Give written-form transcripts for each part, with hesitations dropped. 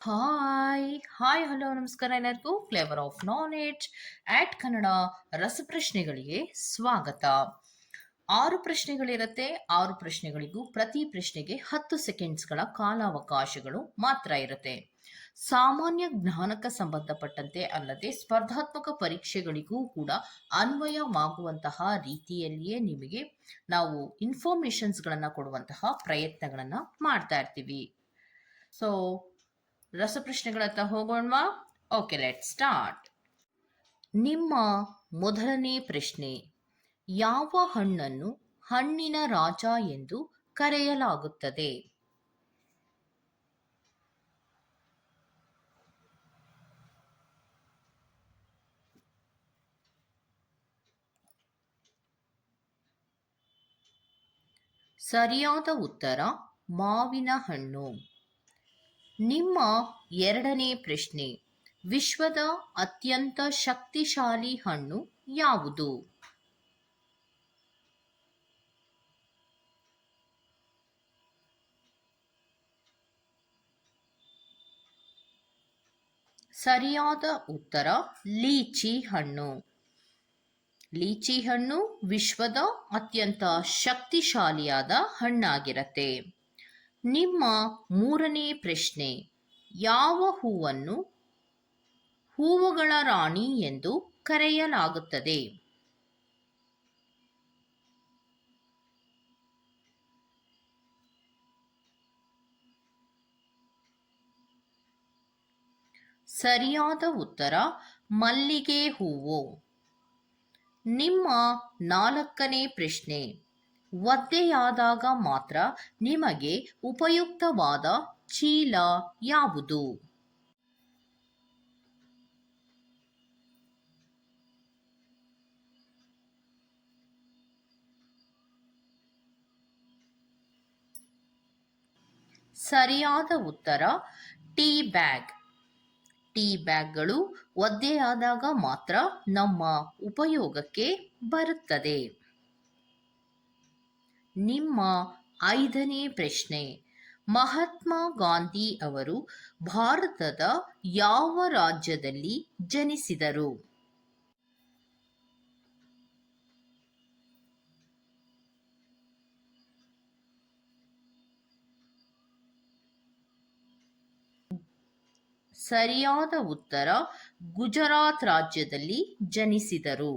Hi hello ನಮಸ್ಕಾರ ಎಲ್ಲರಿಗೂ flavour of knowledge ಆಟ್ ಕನ್ನಡ ರಸಪ್ರಶ್ನೆಗಳಿಗೆ ಸ್ವಾಗತ. 6 ಪ್ರಶ್ನೆಗಳಿರುತ್ತೆ. 6 ಪ್ರಶ್ನೆಗಳಿಗೂ ಪ್ರತಿ ಪ್ರಶ್ನೆಗೆ 10 ಸೆಕೆಂಡ್ಸ್ಗಳ ಕಾಲಾವಕಾಶಗಳು ಮಾತ್ರ ಇರುತ್ತೆ. ಸಾಮಾನ್ಯ ಜ್ಞಾನಕ್ಕೆ ಸಂಬಂಧಪಟ್ಟಂತೆ ಅಲ್ಲದೆ ಸ್ಪರ್ಧಾತ್ಮಕ ಪರೀಕ್ಷೆಗಳಿಗೂ ಕೂಡ ಅನ್ವಯವಾಗುವಂತಹ ರೀತಿಯಲ್ಲಿಯೇ ನಿಮಗೆ ನಾವು ಇನ್ಫಾರ್ಮೇಶನ್ಸ್ಗಳನ್ನು ಕೊಡುವಂತಹ ಪ್ರಯತ್ನಗಳನ್ನು ಮಾಡ್ತಾ ಇರ್ತೀವಿ. ಸೊ ರಸಪ್ರಶ್ನೆಗಳತ್ತ ಹೋಗೋಣವಾ? Okay, let start. ನಿಮ್ಮ ಮೊದಲನೇ ಪ್ರಶ್ನೆ: ಯಾವ ಹಣ್ಣನ್ನು ಹಣ್ಣಿನ ರಾಜ ಎಂದು ಕರೆಯಲಾಗುತ್ತದೆ? ಸರಿಯಾದ ಉತ್ತರ ಮಾವಿನ ಹಣ್ಣು. ನಿಮ್ಮ ಎರಡನೇ ಪ್ರಶ್ನೆ: ವಿಶ್ವದ ಅತ್ಯಂತ ಶಕ್ತಿಶಾಲಿ ಹಣ್ಣು ಯಾವುದು? ಸರಿಯಾದ ಉತ್ತರ ಲೀಚಿ ಹಣ್ಣು. ಲೀಚಿ ಹಣ್ಣು ವಿಶ್ವದ ಅತ್ಯಂತ ಶಕ್ತಿಶಾಲಿಯಾದ ಹಣ್ಣಾಗಿರುತ್ತೆ. ನಿಮ್ಮ ಮೂರನೇ ಪ್ರಶ್ನೆ: ಯಾವ ಹೂವನ್ನು ಹೂವುಗಳ ರಾಣಿ ಎಂದು ಕರೆಯಲಾಗುತ್ತದೆ? ಸರಿಯಾದ ಉತ್ತರ ಮಲ್ಲಿಗೆ ಹೂವು. ನಿಮ್ಮ ನಾಲ್ಕನೇ ಪ್ರಶ್ನೆ: ಒದ್ದೆಯಾದಾಗ ಮಾತ್ರ ನಿಮಗೆ ಉಪಯುಕ್ತವಾದ ಚೀಲ ಯಾವುದು? ಸರಿಯಾದ ಉತ್ತರ ಟೀ ಬ್ಯಾಗ್. ಟೀ ಬ್ಯಾಗ್ಗಳು ಒದ್ದೆಯಾದಾಗ ಮಾತ್ರ ನಮ್ಮ ಉಪಯೋಗಕ್ಕೆ ಬರುತ್ತದೆ. ನಿಮ್ಮ ಐದನೇ ಪ್ರಶ್ನೆ: ಮಹಾತ್ಮ ಗಾಂಧಿ ಅವರು ಭಾರತದ ಯಾವ ರಾಜ್ಯದಲ್ಲಿ ಜನಿಸಿದರು? ಸರಿಯಾದ ಉತ್ತರ ಗುಜರಾತ್ ರಾಜ್ಯದಲ್ಲಿ ಜನಿಸಿದರು.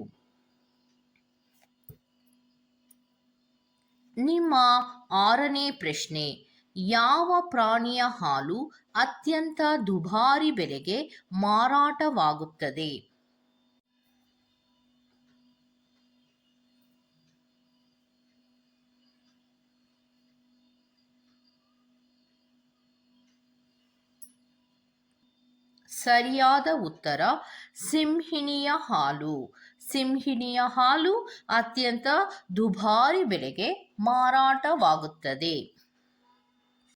ನಿಮ್ಮ ಆರನೇ ಪ್ರಶ್ನೆ: ಯಾವ ಪ್ರಾಣಿಯ ಹಾಲು ಅತ್ಯಂತ ದುಬಾರಿ ಬೆಲೆಗೆ ಮಾರಾಟವಾಗುತ್ತದೆ? ಸರಿಯಾದ ಉತ್ತರ ಸಿಂಹಿಣಿಯ ಹಾಲು. ಸಿಂಹಿಣಿಯ ಹಾಲು ಅತ್ಯಂತ ದುಬಾರಿ ಬೆಲೆಗೆ ಮಾರಾಟವಾಗುತ್ತದೆ.